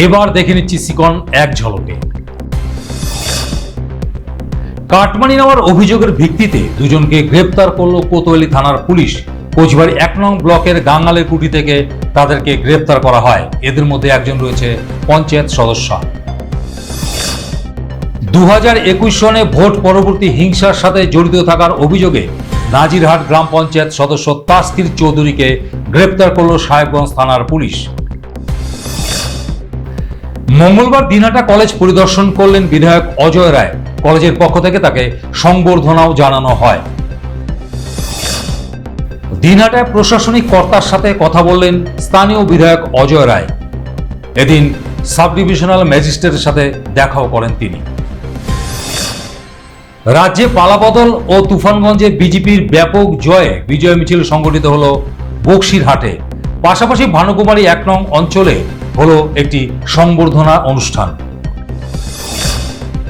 এবার দেখে নিচ্ছি সিকন এক ঝলকে। কাটমানি নেওয়ার অভিযোগের ভিত্তিতে দুজনকে গ্রেপ্তার করল কোতোয়ালি থানার পুলিশ। কোচবাড়ি ১ নং ব্লকের গাঙ্গালের কুটি থেকে তাদেরকে গ্রেপ্তার করা হয়। এদের মধ্যে একজন রয়েছে পঞ্চায়েত সদস্য। 2021 সনে ভোট পরবর্তী হিংসার সাথে জড়িত থাকার অভিযোগে নাজিরহাট গ্রাম পঞ্চায়েত সদস্য তাসকির চৌধুরীকে গ্রেপ্তার করল সাহেবগঞ্জ থানার পুলিশ। মঙ্গলবার দিনহাটা কলেজ পরিদর্শন করলেন বিধায়ক অজয় রায়। কলেজের পক্ষ থেকে তাকে সংবর্ধনাও জানানো হয়। দিনহাটায় প্রশাসনিক কর্তার সাথে কথা বললেন স্থানীয় বিধায়ক অজয় রায়। এদিন সাব ডিভিশনাল ম্যাজিস্ট্রেটের সাথে দেখাও করেন তিনি। রাজ্যে পালাবদল ও তুফানগঞ্জে বিজেপির ব্যাপক জয়ে বিজয় মিছিল সংগঠিত হলো বক্সিরহাটে। পাশাপাশি ভানুকুমারী ১ নং অঞ্চলে হলো একটি সংবর্ধনা অনুষ্ঠান।